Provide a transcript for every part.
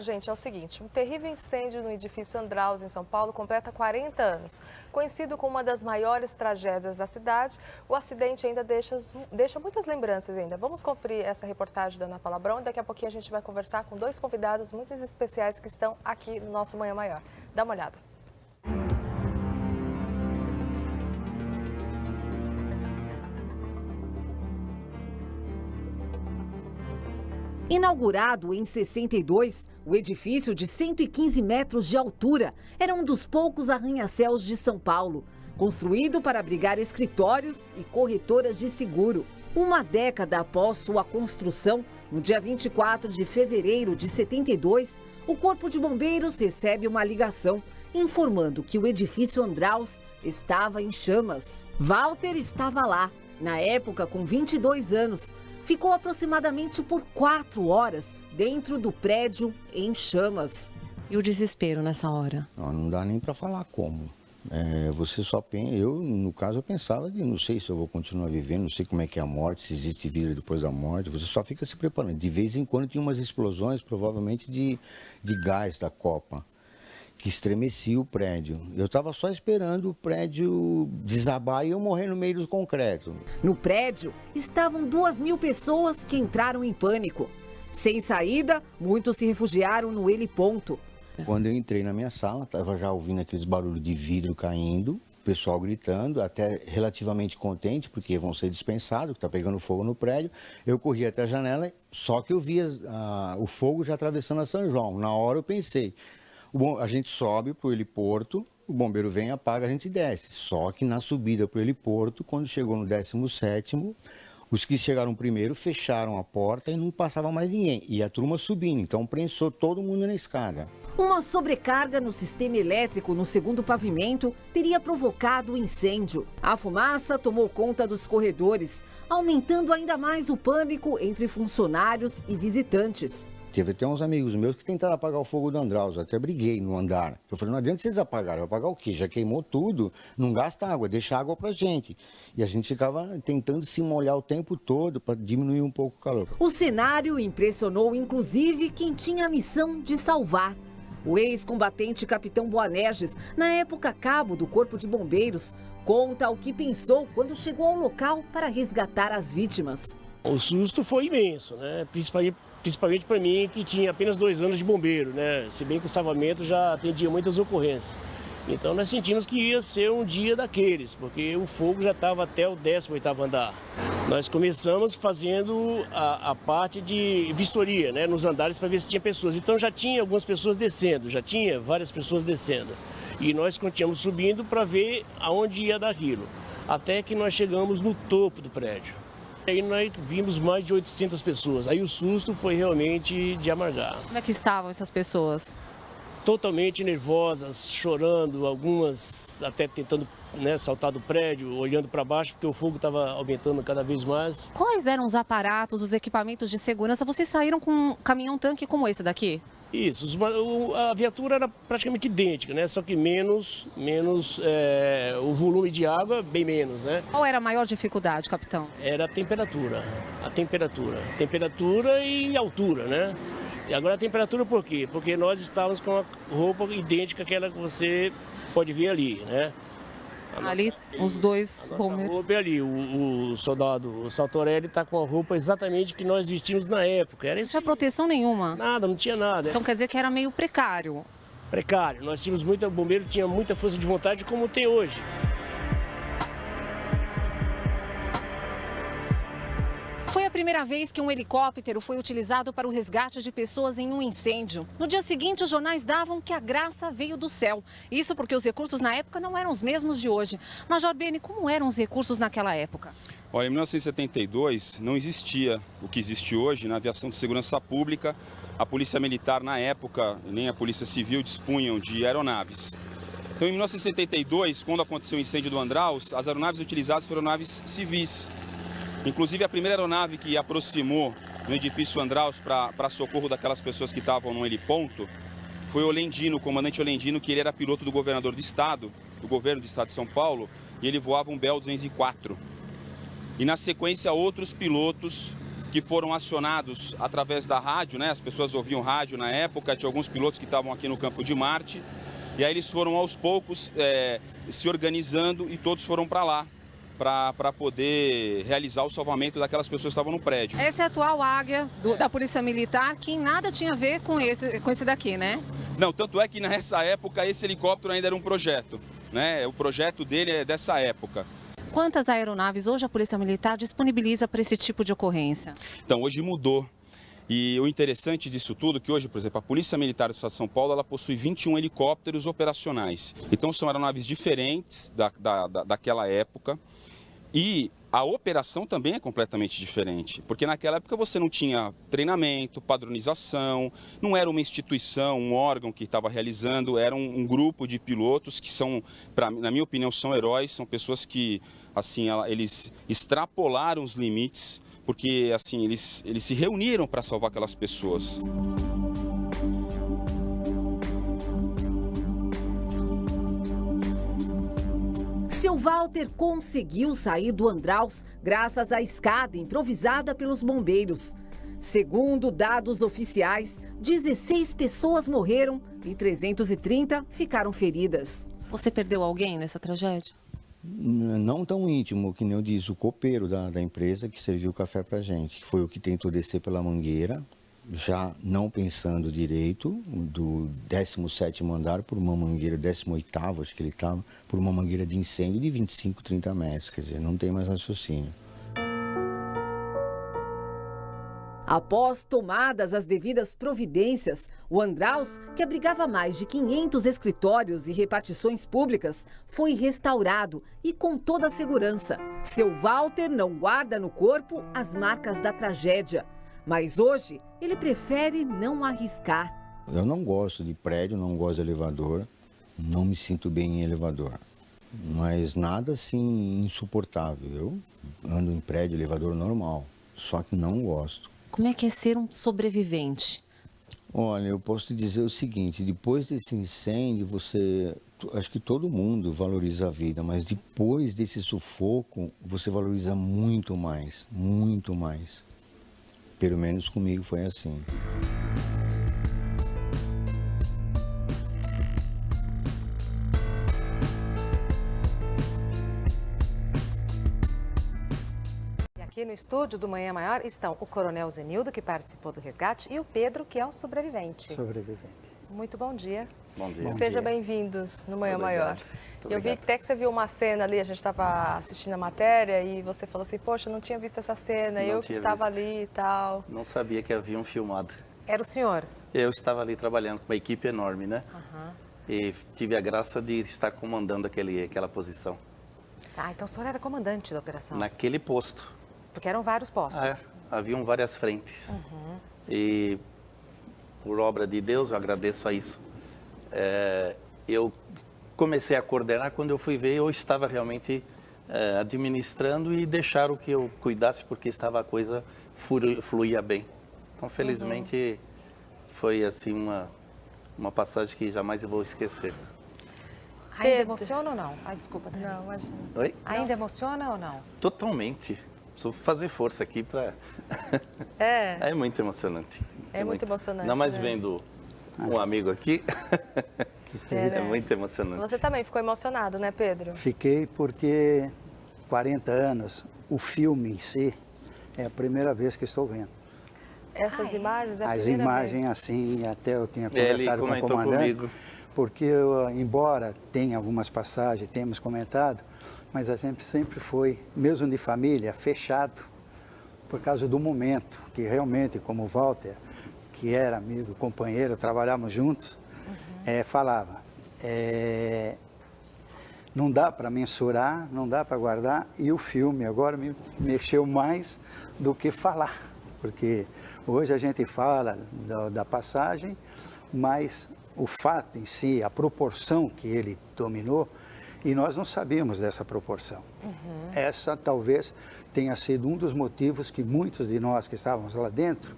Gente, é o seguinte, um terrível incêndio no edifício Andraus, em São Paulo, completa 40 anos. Conhecido como uma das maiores tragédias da cidade, o acidente ainda deixa muitas lembranças ainda. Vamos conferir essa reportagem da Ana Paula Brão e daqui a pouquinho a gente vai conversar com dois convidados muito especiais que estão aqui no nosso Manhã Maior. Dá uma olhada. Inaugurado em 62, o edifício de 115 metros de altura era um dos poucos arranha-céus de São Paulo, construído para abrigar escritórios e corretoras de seguro. Uma década após sua construção, no dia 24 de fevereiro de 72, o Corpo de Bombeiros recebe uma ligação informando que o edifício Andraus estava em chamas. Walter estava lá, na época com 22 anos. Ficou aproximadamente por 4 horas dentro do prédio em chamas. E o desespero nessa hora? Não dá nem para falar como. Você só pensa, no caso eu pensava que não sei se eu vou continuar vivendo, não sei como é que é a morte, se existe vida depois da morte, você só fica se preparando. De vez em quando tinha umas explosões, provavelmente de gás da copa, que estremecia o prédio. Eu estava só esperando o prédio desabar e eu morrer no meio do concreto. No prédio estavam 2.000 pessoas que entraram em pânico. Sem saída, muitos se refugiaram no heliponto. Quando eu entrei na minha sala, estava já ouvindo aqueles barulhos de vidro caindo, o pessoal gritando, até relativamente contente, porque vão ser dispensados, que está pegando fogo no prédio. Eu corri até a janela, só que eu via o fogo já atravessando a São João. Na hora eu pensei, a gente sobe para o heliporto, o bombeiro vem, apaga, a gente desce. Só que na subida para o heliporto, quando chegou no 17º, os que chegaram primeiro fecharam a porta e não passava mais ninguém. E a turma subindo, então prensou todo mundo na escada. Uma sobrecarga no sistema elétrico no segundo pavimento teria provocado o incêndio. A fumaça tomou conta dos corredores, aumentando ainda mais o pânico entre funcionários e visitantes. Teve até uns amigos meus que tentaram apagar o fogo do Andraus, eu até briguei no andar. Eu falei, não adianta vocês apagarem, vai apagar o quê? Já queimou tudo, não gasta água, deixa água pra gente. E a gente ficava tentando se molhar o tempo todo para diminuir um pouco o calor. O cenário impressionou inclusive quem tinha a missão de salvar. O ex-combatente Capitão Boanerges, na época cabo do Corpo de Bombeiros, conta o que pensou quando chegou ao local para resgatar as vítimas. O susto foi imenso, né? Principalmente para mim, que tinha apenas 2 anos de bombeiro, né? Se bem que o salvamento já atendia muitas ocorrências. Então nós sentimos que ia ser um dia daqueles, porque o fogo já estava até o 18º andar. Nós começamos fazendo a parte de vistoria, né, nos andares para ver se tinha pessoas. Então já tinha algumas pessoas descendo, já tinha várias pessoas descendo. E nós continuamos subindo para ver aonde ia dar aquilo. Até que nós chegamos no topo do prédio. Aí nós vimos mais de 800 pessoas. Aí o susto foi realmente de amargar. Como é que estavam essas pessoas? Totalmente nervosas, chorando, algumas até tentando, né, saltar do prédio, olhando para baixo, porque o fogo estava aumentando cada vez mais. Quais eram os aparatos, os equipamentos de segurança? Vocês saíram com um caminhão-tanque como esse daqui? Isso, a viatura era praticamente idêntica, né? Só que menos o volume de água, bem menos, né? Qual era a maior dificuldade, capitão? Era a temperatura e altura, né? E agora a temperatura por quê? Porque nós estávamos com a roupa idêntica àquela que você pode ver ali, né? Ali, os dois bombeiros. A roupa é ali, o soldado Saltorelli está com a roupa exatamente que nós vestimos na época. Não tinha proteção nenhuma? Nada, não tinha nada. Então quer dizer que era meio precário? Precário. Nós tínhamos o bombeiro tinha muita força de vontade, como tem hoje. Foi a primeira vez que um helicóptero foi utilizado para o resgate de pessoas em um incêndio. No dia seguinte, os jornais davam que a graça veio do céu. Isso porque os recursos na época não eram os mesmos de hoje. Major Beni, como eram os recursos naquela época? Olha, em 1972 não existia o que existe hoje na aviação de segurança pública. A Polícia Militar, na época, nem a Polícia Civil dispunham de aeronaves. Então, em 1972, quando aconteceu o incêndio do Andraus, as aeronaves utilizadas foram aeronaves civis. Inclusive, a primeira aeronave que aproximou no edifício Andraus para socorro daquelas pessoas que estavam no heliponto foi o Olendino, o comandante Olendino, que ele era piloto do governador do estado, do governo do estado de São Paulo, e ele voava um Bell 204. E na sequência, outros pilotos que foram acionados através da rádio, né? As pessoas ouviam rádio na época, tinha alguns pilotos que estavam aqui no campo de Marte. E aí eles foram aos poucos se organizando e todos foram para lá, para poder realizar o salvamento daquelas pessoas que estavam no prédio. Essa é a atual águia da Polícia Militar, que nada tinha a ver com esse daqui, né? Não, tanto é que nessa época esse helicóptero ainda era um projeto, né? O projeto dele é dessa época. Quantas aeronaves hoje a Polícia Militar disponibiliza para esse tipo de ocorrência? Então, hoje mudou. E o interessante disso tudo é que hoje, por exemplo, a Polícia Militar do Estado de São Paulo, ela possui 21 helicópteros operacionais. Então, são aeronaves diferentes daquela época. E a operação também é completamente diferente, porque naquela época você não tinha treinamento, padronização, não era uma instituição, um órgão que estava realizando, era um grupo de pilotos que são, na minha opinião, são heróis, são pessoas que, assim, eles extrapolaram os limites, porque, assim, eles se reuniram para salvar aquelas pessoas. Seu Walter conseguiu sair do Andraus graças à escada improvisada pelos bombeiros. Segundo dados oficiais, 16 pessoas morreram e 330 ficaram feridas. Você perdeu alguém nessa tragédia? Não tão íntimo, que nem eu disse, o copeiro da empresa que serviu o café pra gente, que foi o que tentou descer pela mangueira, já não pensando direito, do 17º andar por uma mangueira, 18º, acho que ele estava, por uma mangueira de incêndio de 25, 30 metros, quer dizer, não tem mais raciocínio. Após tomadas as devidas providências, o Andraus, que abrigava mais de 500 escritórios e repartições públicas, foi restaurado e com toda a segurança. Seu Walter não guarda no corpo as marcas da tragédia, mas hoje ele prefere não arriscar. Eu não gosto de prédio, não gosto de elevador, não me sinto bem em elevador, mas nada assim insuportável. Eu ando em prédio, elevador normal, só que não gosto. Como é que é ser um sobrevivente? Olha, eu posso te dizer o seguinte, depois desse incêndio, acho que todo mundo valoriza a vida, mas depois desse sufoco, você valoriza muito mais, muito mais. Pelo menos comigo foi assim. Aqui no estúdio do Manhã Maior estão o Coronel Zenildo, que participou do resgate, e o Pedro, que é um sobrevivente. Sobrevivente. Muito bom dia. Bom dia. Sejam bem-vindos no Manhã Maior. Eu vi obrigado. até que você viu uma cena ali, a gente estava assistindo a matéria e você falou assim, poxa, não tinha visto essa cena, Não eu que tinha estava visto. ali e tal. Não sabia que haviam filmado. Era o senhor? Eu estava ali trabalhando com uma equipe enorme, né? E tive a graça de estar comandando aquela posição. Ah, então o senhor era comandante da operação? Naquele posto. Porque eram vários postos. Haviam várias frentes. E por obra de Deus, eu agradeço a isso. Eu comecei a coordenar, quando eu fui ver, eu estava realmente administrando e deixaram que eu cuidasse, porque a coisa fluía bem. Então, felizmente, foi assim uma passagem que jamais eu vou esquecer. Ainda emociona ou não? Ai, desculpa. Não, imagina. Oi? Ainda emociona ou não? Totalmente. Preciso fazer força aqui para... É muito emocionante. É muito emocionante, Ainda mais né? vendo um amigo aqui. É muito emocionante. Você também ficou emocionado, né, Pedro? Fiquei porque 40 anos, o filme em si, é a primeira vez que estou vendo. Essas imagens é a As primeira imagens vez. assim, até eu tinha Ele conversado com o comentou comandante, comigo. porque embora tenha algumas passagens, temos comentado, mas a gente sempre foi, mesmo de família, fechado, por causa do momento, que realmente, como o Walter, que era amigo, companheiro, trabalhávamos juntos, falava, não dá para mensurar, não dá para guardar, e o filme agora me mexeu mais do que falar, porque hoje a gente fala da passagem, mas o fato em si, a proporção que ele dominou, e nós não sabíamos dessa proporção. Essa talvez tenha sido um dos motivos que muitos de nós que estávamos lá dentro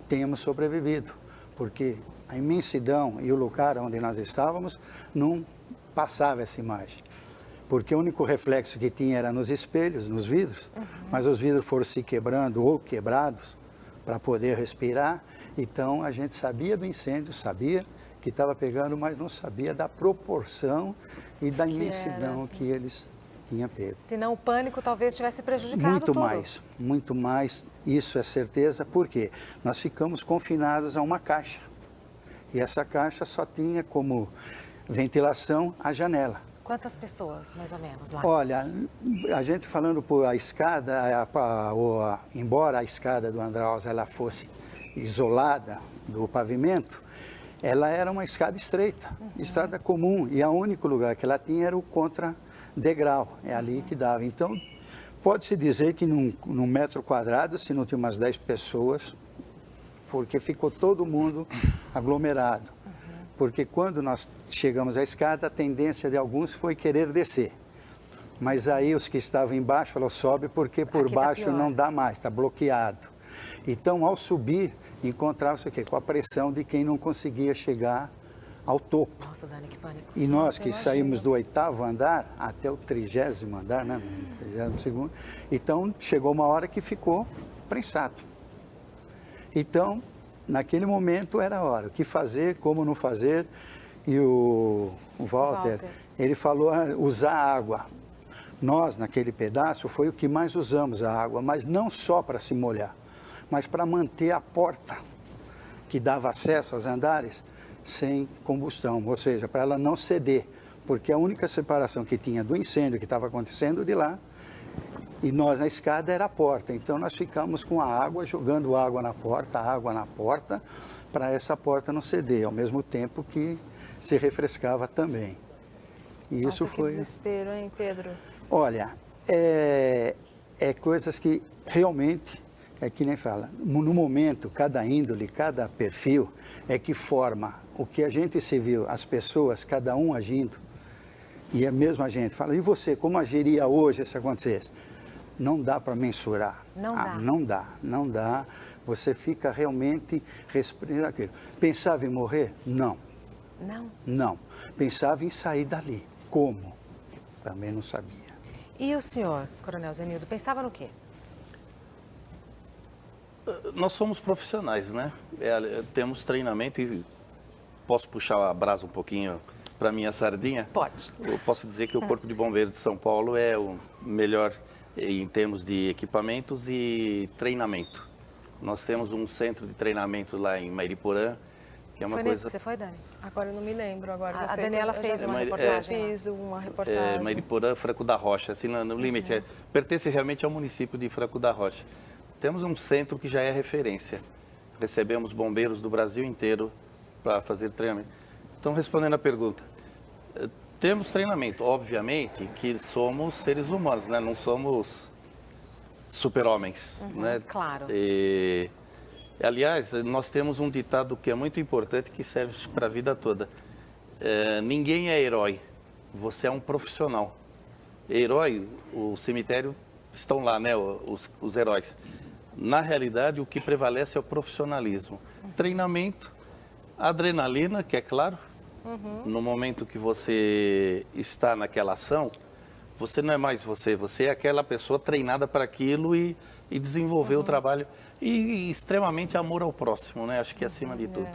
tenhamos sobrevivido, porque a imensidão e o lugar onde nós estávamos não passava essa imagem. porque o único reflexo que tinha era nos espelhos, nos vidros, mas os vidros foram se quebrando ou quebrados para poder respirar. Então a gente sabia do incêndio, sabia que estava pegando, mas não sabia da proporção e da imensidão que eles tinham pego. Senão o pânico talvez tivesse prejudicado tudo. Muito mais, isso é certeza, porque nós ficamos confinados a uma caixa. E essa caixa só tinha como ventilação a janela. Quantas pessoas, mais ou menos, lá? Olha, a gente falando por a escada, embora a escada do Andraus ela fosse isolada do pavimento, ela era uma escada estreita, estrada comum, e o único lugar que ela tinha era o contra-degrau, é ali que dava. Então, pode-se dizer que num metro quadrado, se não tinha umas 10 pessoas, porque ficou todo mundo aglomerado. Porque quando nós chegamos à escada, a tendência de alguns foi querer descer. Mas aí os que estavam embaixo falaram, sobe porque por baixo não dá mais, está bloqueado. Então, ao subir, encontrava-se o quê? Com a pressão de quem não conseguia chegar ao topo. Nossa, Dani, que pânico. E nós que saímos do 8º andar até o 30º andar, né? 32º, então chegou uma hora que ficou prensado. Então, naquele momento era a hora, o que fazer, como não fazer, e o Walter, ele falou usar água. Nós, naquele pedaço, foi o que mais usamos a água, mas não só para se molhar, mas para manter a porta que dava acesso aos andares sem combustão, ou seja, para ela não ceder, porque a única separação que tinha do incêndio que estava acontecendo de lá, e nós na escada era a porta, então nós ficamos com a água, jogando água na porta, para essa porta não ceder, ao mesmo tempo que se refrescava também. E isso Nossa, foi... que desespero, hein, Pedro? Olha, é coisas que realmente, é que nem fala, no momento, cada índole, cada perfil é que forma o que a gente se viu, as pessoas, cada um agindo, e é mesmo a gente fala, e você, como agiria hoje se acontecesse? Não dá para mensurar. Não dá. Você fica realmente respirando aquilo. Pensava em morrer? Não. Não. Pensava em sair dali. Como? Também não sabia. E o senhor, Coronel Zenildo, pensava no quê? Nós somos profissionais, né? Temos treinamento e posso puxar a brasa um pouquinho para minha sardinha? Pode. Eu posso dizer que o Corpo de Bombeiros de São Paulo é o melhor em termos de equipamentos e treinamento. Nós temos um centro de treinamento lá em Mariporã, que é uma coisa... Você foi, Dani? Agora eu não me lembro. Agora a Daniela fez uma reportagem. Fiz uma reportagem. Mariporã, Franco da Rocha, assim no limite. Pertence realmente ao município de Franco da Rocha. Temos um centro que já é referência. Recebemos bombeiros do Brasil inteiro para fazer treinamento. Então, respondendo a pergunta, temos treinamento, obviamente que somos seres humanos, né? Não somos super-homens, né? Claro. Aliás, nós temos um ditado que é muito importante, que serve para a vida toda. Ninguém é herói, você é um profissional. Herói, o cemitério estão lá, né? Os heróis. Na realidade, o que prevalece é o profissionalismo. Treinamento, adrenalina, que é claro. No momento que você está naquela ação, você não é mais você é aquela pessoa treinada para aquilo e desenvolver o trabalho. E extremamente amor ao próximo, né? Acho que acima de tudo.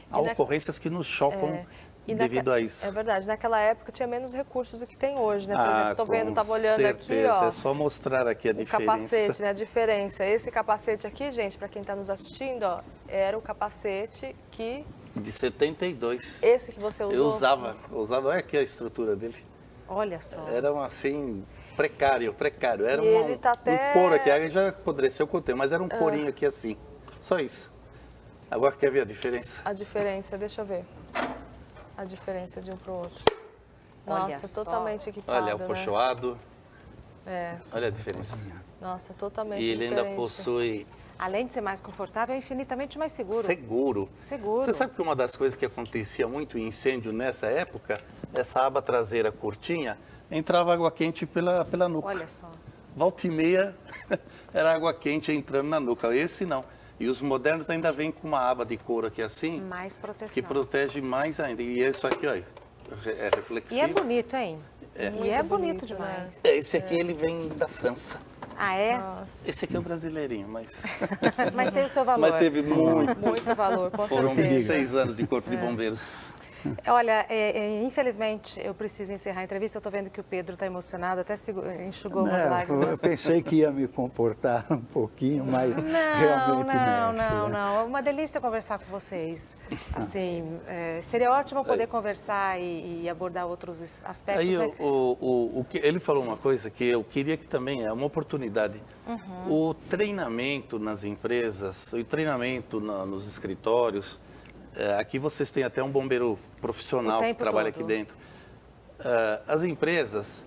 Há ocorrências que nos chocam devido a isso. É verdade, naquela época tinha menos recursos do que tem hoje, né? Por exemplo, estava olhando certeza. aqui, ó. É só mostrar aqui a diferença. O capacete, né? A diferença. Esse capacete aqui, gente, para quem está nos assistindo, ó, era o capacete que... De 72. Esse que você usou? Eu usava. Olha aqui a estrutura dele. Olha só. Era assim, precário. Era ele tá até... um couro aqui, aí já apodreceu com o tempo, mas era um corinho aqui assim. Só isso. Agora quer ver a diferença? A diferença, deixa eu ver. A diferença de um para o outro. Olha Nossa, só. totalmente equipado, Olha, o pochoado. É. Olha a diferença. Nossa, totalmente E ele diferente. ainda possui... Além de ser mais confortável, é infinitamente mais seguro. Seguro. Você sabe que uma das coisas que acontecia muito em incêndio nessa época, essa aba traseira curtinha, entrava água quente pela nuca. Olha só. Volta e meia era água quente entrando na nuca. Esse não. E os modernos ainda vêm com uma aba de couro aqui assim. Mais proteção. Que protege mais ainda. E isso aqui, ó, é reflexivo. E é bonito, hein? E é bonito demais. Esse aqui ele vem da França. Ah, é? Nossa. Esse aqui é o brasileirinho, mas... Mas tem o seu valor. Mas teve Muito valor, com Foram certeza. 26 anos de Corpo de Bombeiros. Olha, infelizmente eu preciso encerrar a entrevista. Eu estou vendo que o Pedro está emocionado, até enxugou umas lágrimas. Eu pensei que ia me comportar um pouquinho, mas realmente Não. É uma delícia conversar com vocês. Assim, seria ótimo poder conversar e abordar outros aspectos. Aí mas... o que ele falou uma coisa que eu queria que também é uma oportunidade. O treinamento nas empresas, o treinamento nos escritórios. Aqui vocês têm até um bombeiro profissional que trabalha aqui dentro. As empresas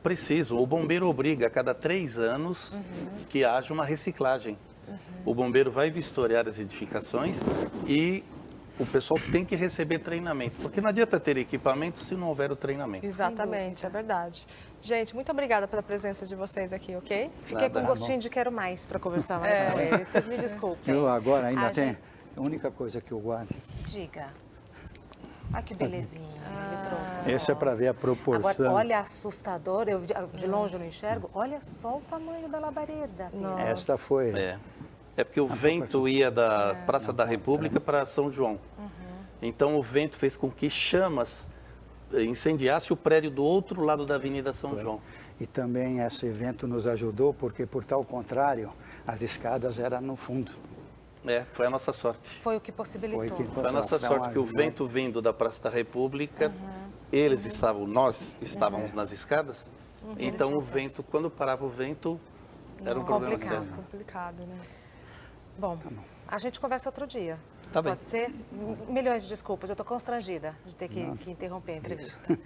precisam, o bombeiro obriga a cada 3 anos que haja uma reciclagem. O bombeiro vai vistoriar as edificações e o pessoal tem que receber treinamento, porque não adianta ter equipamento se não houver o treinamento. Exatamente, é verdade. Gente, muito obrigada pela presença de vocês aqui, ok? Fiquei com gostinho de quero mais para conversar mais com eles. Vocês me desculpem. Eu agora ainda tenho... A única coisa que eu guardo... Diga. Olha que belezinha ele trouxe. Esse é para ver a proporção. Agora, olha, assustador. Eu de longe eu não enxergo. Olha só o tamanho da labareda. Esta foi... É porque o vento ia da Praça da República para São João. Então o vento fez com que chamas incendiasse o prédio do outro lado da Avenida São João. E também esse evento nos ajudou, porque por tal contrário, as escadas eram no fundo. Foi a nossa sorte. Foi o que possibilitou. Foi a nossa sorte que o vento vindo da Praça da República, nós estávamos nas escadas, então o vento, quando parava o vento, era um problema sério. Complicado, né? Bom, a gente conversa outro dia. Tá bem. Pode ser? Milhões de desculpas, eu estou constrangida de ter que interromper a entrevista.